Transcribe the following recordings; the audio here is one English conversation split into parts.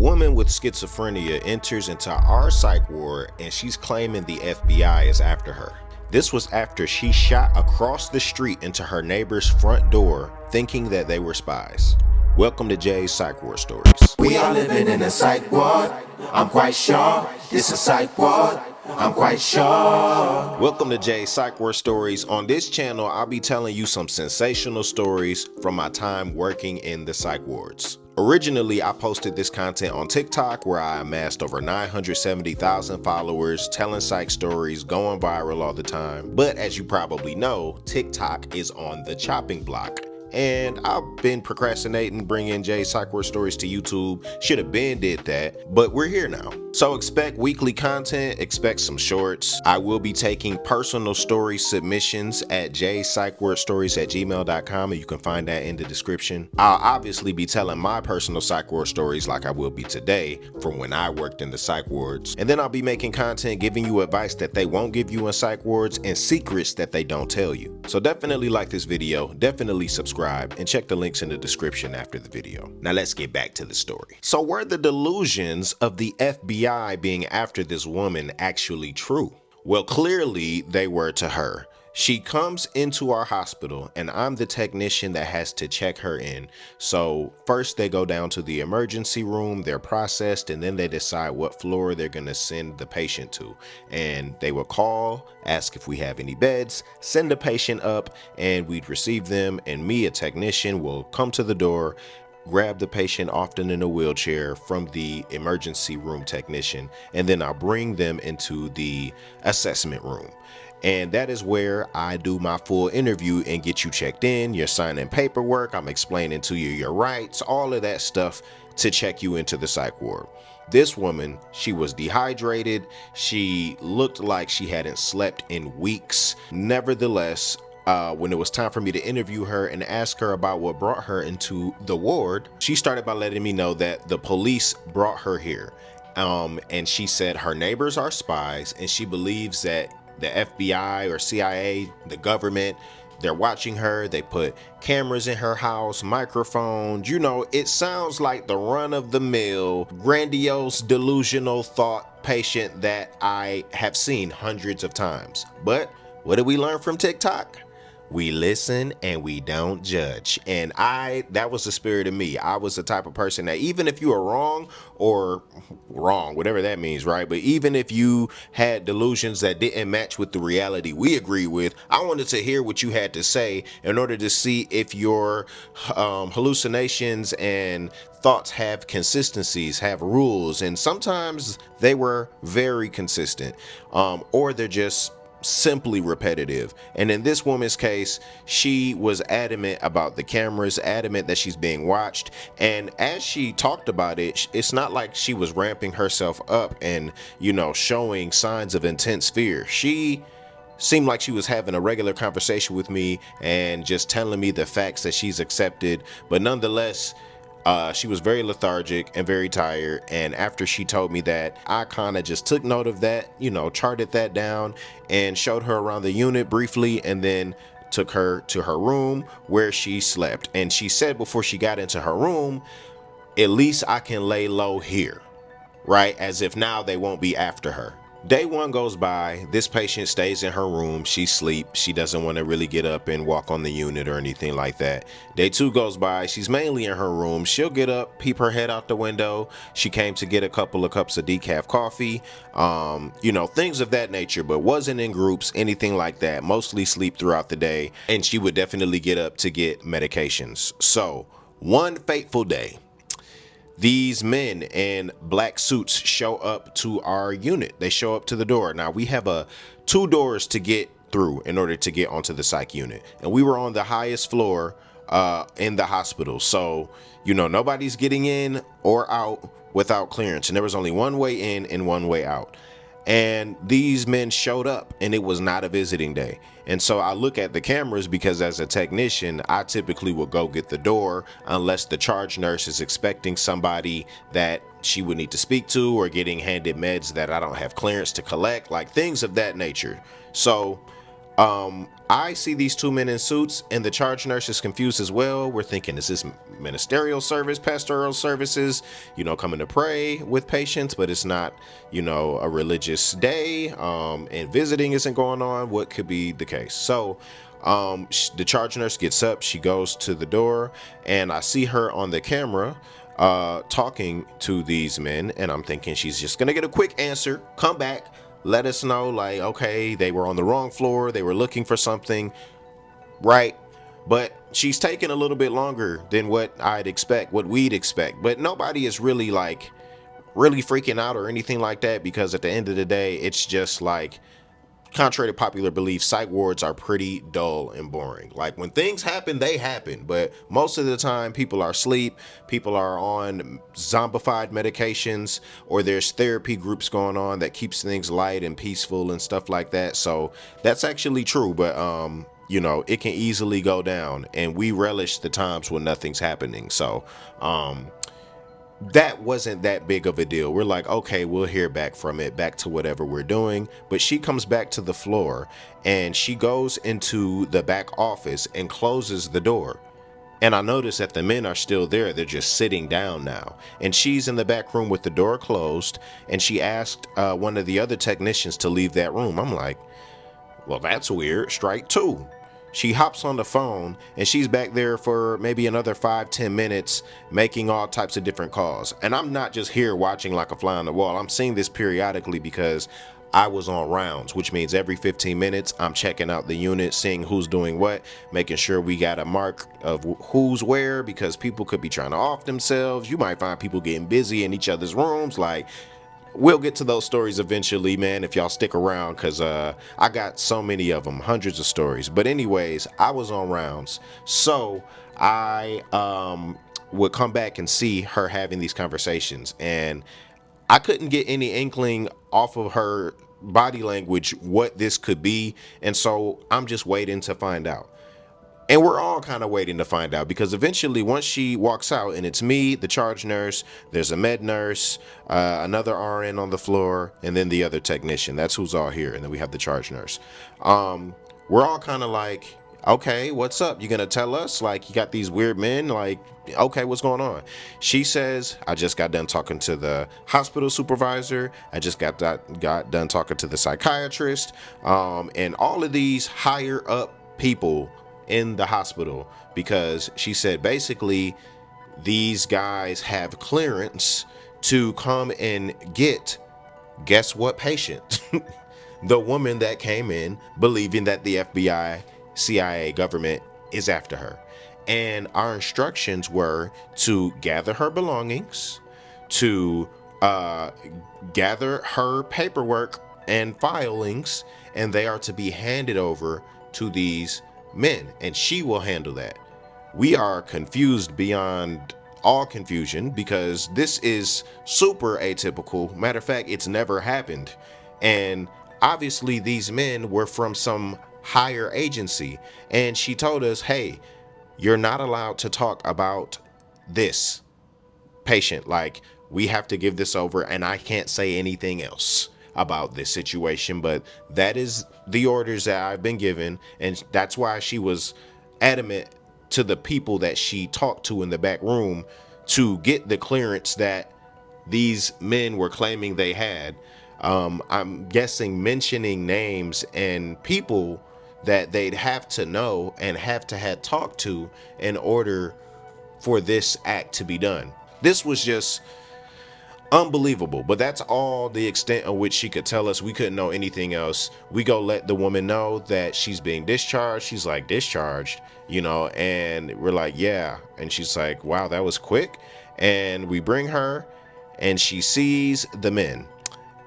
woman with schizophrenia enters into our psych ward and she's claiming the FBI is after her. This was after she shot across the street into her neighbor's front door thinking that they were spies. Welcome to Jay's Psych Ward Stories. We are living in a psych ward. I'm quite sure this is psych ward. I'm quite sure. Welcome to Jay's Psych Ward Stories. On this channel, I'll be telling you some sensational stories from my time working in the psych wards. Originally, I posted this content on TikTok where I amassed over 970,000 followers, telling psych stories, going viral all the time. But as you probably know, TikTok is on the chopping block. And I've been procrastinating bringing Jay's Psych Ward Stories to YouTube. Should have been did that, but we're here now. So expect weekly content, expect some shorts. I will be taking personal story submissions at jpsychwardstories@gmail.com, and you can find that in the description. I'll obviously be telling my personal psych ward stories like I will be today from when I worked in the psych wards. And then I'll be making content giving you advice that they won't give you in psych wards and secrets that they don't tell you. So definitely like this video, definitely subscribe, and check the links in the description after the video. Now let's get back to the story. So were the delusions of the FBI being after this woman actually true? Well, clearly they were to her. She comes into our hospital and I'm the technician that has to check her in. So first they go down to the emergency room, they're processed, and then they decide what floor they're gonna send the patient to. And they will call, ask if we have any beds, send the patient up, and we'd receive them, and me, a technician, will come to the door, grab the patient, often in a wheelchair, from the emergency room technician, and then I'll bring them into the assessment room. And that is where I do my full interview and get you checked in. You're signing paperwork. I'm explaining to you your rights, all of that stuff to check you into the psych ward. This woman, she was dehydrated. She looked like she hadn't slept in weeks. Nevertheless, when it was time for me to interview her and ask her about what brought her into the ward, she started by letting me know that the police brought her here. And she said her neighbors are spies and she believes that the FBI or CIA, the government, they're watching her. They put cameras in her house, microphones. You know, it sounds like the run-of-the-mill, grandiose, delusional thought patient that I have seen hundreds of times. But what did we learn from TikTok? We listen and we don't judge. And that was the spirit of me. I was the type of person that even if you are wrong, whatever that means, right? But even if you had delusions that didn't match with the reality we agree with, I wanted to hear what you had to say in order to see if your hallucinations and thoughts have consistencies, have rules. And sometimes they were very consistent, or they're just simply repetitive. And in this woman's case, she was adamant about the cameras, adamant that she's being watched. And as she talked about it, it's not like she was ramping herself up and, you know, showing signs of intense fear. She seemed like she was having a regular conversation with me and just telling me the facts that she's accepted. But nonetheless, she was very lethargic and very tired. And after she told me that, I kind of just took note of that, you know, charted that down and showed her around the unit briefly, and then took her to her room where she slept. And she said before she got into her room, at least I can lay low here, right? As if now they won't be after her. Day one goes by. This patient stays in her room. She sleeps. She doesn't want to really get up and walk on the unit or anything like that. Day two goes by. She's mainly in her room. She'll get up, peep her head out the window. She came to get a couple of cups of decaf coffee, you know, things of that nature, but wasn't in groups, anything like that. Mostly sleep throughout the day. And she would definitely get up to get medications. So one fateful day, these men in black suits show up to our unit. They show up to the door. Now we have two doors to get through in order to get onto the psych unit. And we were on the highest floor in the hospital. So, you know, nobody's getting in or out without clearance. And there was only one way in and one way out. And these men showed up and it was not a visiting day. And so I look at the cameras because as a technician, I typically will go get the door unless the charge nurse is expecting somebody that she would need to speak to, or getting handed meds that I don't have clearance to collect, like things of that nature. So I see these two men in suits, and the charge nurse is confused as well. We're thinking, is this ministerial service, pastoral services, coming to pray with patients, but it's not, a religious day, and visiting isn't going on. What could be the case? So, the charge nurse gets up, she goes to the door, and I see her on the camera talking to these men, and I'm thinking she's just gonna get a quick answer, come back, let us know, like, okay, they were on the wrong floor, they were looking for something, right? But she's taking a little bit longer than what we'd expect. But nobody is really really freaking out or anything like that, because at the end of the day, it's just like, contrary to popular belief, psych wards are pretty dull and boring. Like, when things happen, they happen, but most of the time people are asleep, people are on zombified medications, or there's therapy groups going on that keeps things light and peaceful and stuff like that. So that's actually true, but it can easily go down, and we relish the times when nothing's happening. So that wasn't that big of a deal. We're like, okay, we'll hear back from it, back to whatever we're doing. But she comes back to the floor, and she goes into the back office and closes the door. And I notice that the men are still there. They're just sitting down now. And she's in the back room with the door closed. And she asked one of the other technicians to leave that room. I'm like, well, that's weird. Strike two. She hops on the phone, and she's back there for maybe another 5-10 minutes making all types of different calls. And I'm not just here watching like a fly on the wall. I'm seeing this periodically because I was on rounds, which means every 15 minutes I'm checking out the unit, seeing who's doing what, making sure we got a mark of who's where, because people could be trying to off themselves. You might find people getting busy in each other's rooms. Like, we'll get to those stories eventually, man, if y'all stick around, because I got so many of them, hundreds of stories. But anyways, I was on rounds, so I would come back and see her having these conversations, and I couldn't get any inkling off of her body language what this could be, and so I'm just waiting to find out. And we're all kind of waiting to find out, because eventually, once she walks out, and it's me, the charge nurse, there's a med nurse, another RN on the floor, and then the other technician. That's who's all here. And then we have the charge nurse. We're all kind of like, okay, what's up? You gonna tell us? Like, you got these weird men? Like, okay, what's going on? She says, I just got done talking to the hospital supervisor. I just got done talking to the psychiatrist, and all of these higher up people in the hospital, because she said basically these guys have clearance to come and guess what patient? The woman that came in believing that the FBI, CIA, government is after her. And our instructions were to gather her belongings, to gather her paperwork and filings, and they are to be handed over to these men, and she will handle that. We are confused beyond all confusion, because this is super atypical. Matter of fact, it's never happened. And obviously these men were from some higher agency, and she told us, hey, you're not allowed to talk about this patient. Like, we have to give this over, and I can't say anything else about this situation. But that is the orders that I've been given, and that's why she was adamant to the people that she talked to in the back room to get the clearance that these men were claiming they had. I'm guessing mentioning names and people that they'd have to know and have to had talked to in order for this act to be done. This was just unbelievable, but that's all the extent of which she could tell us. We couldn't know anything else. We go let the woman know that she's being discharged. She's like, discharged, and we're like, yeah. And she's like, wow, that was quick. And we bring her, and she sees the men,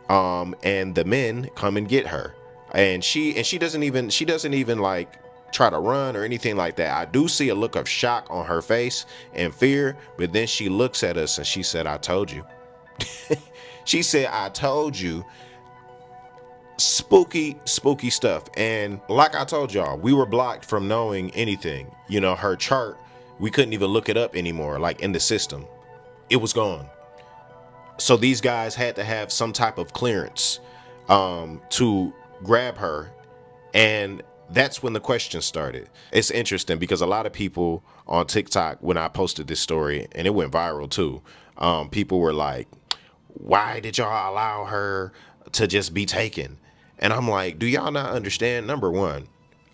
and the men come and get her, and she doesn't even like try to run or anything like that. I do see a look of shock on her face and fear, but then she looks at us and she said, I told you. She said, I told you. Spooky stuff. And like I told y'all, we were blocked from knowing anything. Her chart, we couldn't even look it up anymore, like in the system. It was gone. So these guys had to have some type of clearance to grab her. And that's when the question started. It's interesting because a lot of people on TikTok, when I posted this story, and it went viral too, people were like, why did y'all allow her to just be taken? And I'm like, do y'all not understand? Number one,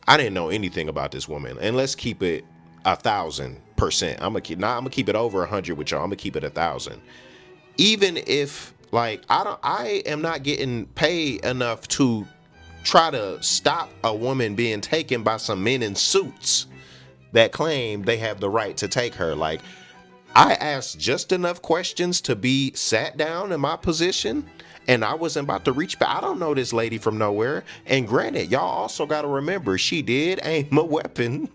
I didn't know anything about this woman. And let's keep it 1,000%. I'm gonna keep it over 100 with y'all. I'm gonna keep it 1,000. Even if like I am not getting paid enough to try to stop a woman being taken by some men in suits that claim they have the right to take her. Like, I asked just enough questions to be sat down in my position, and I wasn't about to reach back. I don't know this lady from nowhere. And granted, y'all also got to remember, she did aim a weapon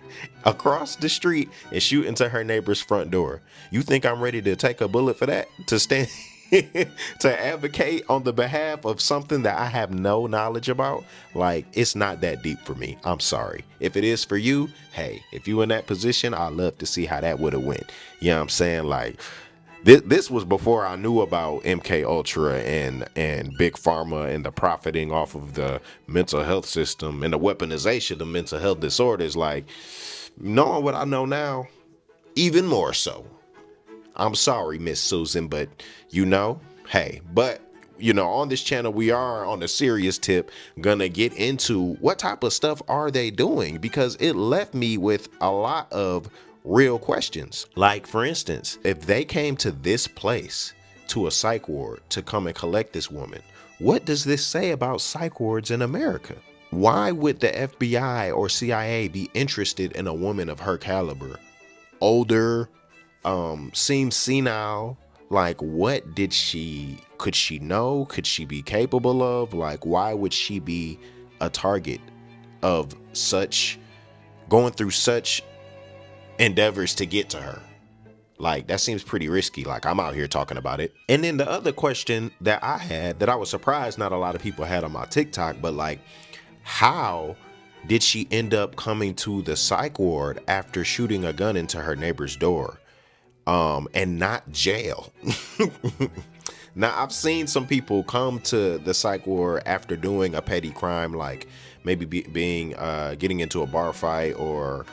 across the street and shoot into her neighbor's front door. You think I'm ready to take a bullet for that? To stand to advocate on the behalf of something that I have no knowledge about? Like, it's not that deep for me. I'm sorry. If it is for you, hey, if you in that position, I'd love to see how that would have went. You know what I'm saying? Like, this was before I knew about MK Ultra and Big Pharma and the profiting off of the mental health system and the weaponization of mental health disorders. Like, knowing what I know now, even more so. I'm sorry, Miss Susan, but hey, but on this channel, we are on a serious tip gonna get into what type of stuff are they doing, because it left me with a lot of real questions. Like, for instance, if they came to this place, to a psych ward, to come and collect this woman, what does this say about psych wards in America? Why would the FBI or CIA be interested in a woman of her caliber? Older, seems senile. Like, what could she know? Could she be capable of? Like, why would she be a target of going through such endeavors to get to her? Like, that seems pretty risky. Like, I'm out here talking about it. And then the other question that I had, that I was surprised not a lot of people had on my TikTok, but like, how did she end up coming to the psych ward after shooting a gun into her neighbor's door? And not jail. Now, I've seen some people come to the psych ward after doing a petty crime, like maybe getting into a bar fight, or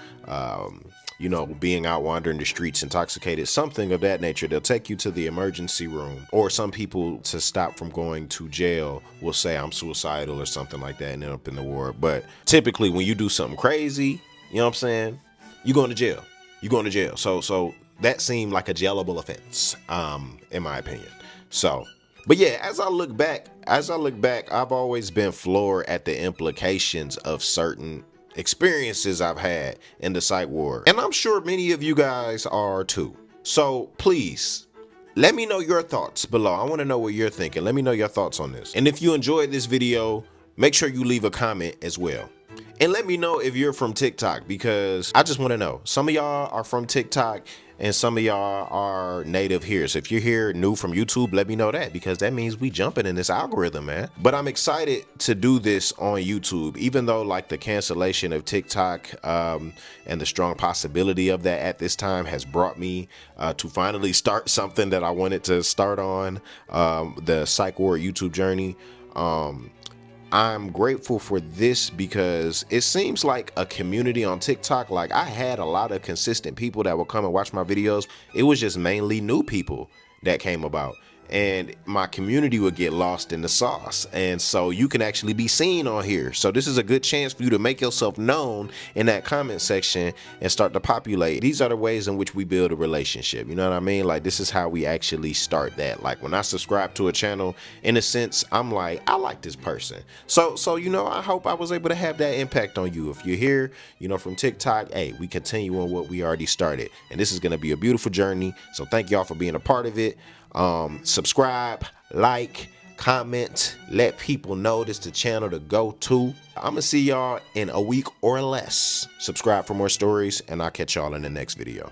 being out wandering the streets intoxicated, something of that nature. They'll take you to the emergency room, or some people, to stop from going to jail, will say I'm suicidal or something like that and end up in the ward. But typically, when you do something crazy, you know what I'm saying, you're going to jail. So that seemed like a jailable offense, in my opinion. So, but yeah, as I look back, I've always been floored at the implications of certain experiences I've had in the psych ward. And I'm sure many of you guys are too. So please, let me know your thoughts below. I want to know what you're thinking. Let me know your thoughts on this. And if you enjoyed this video, make sure you leave a comment as well. And let me know if you're from TikTok, because I just want to know. Some of y'all are from TikTok and some of y'all are native here. So if you're here new from YouTube, let me know that, because that means we jumping in this algorithm, man. But I'm excited to do this on YouTube, even though like the cancellation of TikTok and the strong possibility of that at this time has brought me to finally start something that I wanted to start on, the Psych Ward YouTube journey. I'm grateful for this because it seems like a community on TikTok. Like, I had a lot of consistent people that would come and watch my videos. It was just mainly new people that came about, and my community would get lost in the sauce. And so you can actually be seen on here. So this is a good chance for you to make yourself known in that comment section and start to populate. These are the ways in which we build a relationship. You know what I mean? Like, this is how we actually start that. Like, when I subscribe to a channel, in a sense, I'm like, I like this person. So I hope I was able to have that impact on you. If you're here, from TikTok, hey, we continue on what we already started. And this is going to be a beautiful journey. So thank y'all for being a part of it. Subscribe, like, comment, let people know this is the channel to go to. I'm gonna see y'all in a week or less. Subscribe for more stories, and I'll catch y'all in the next video.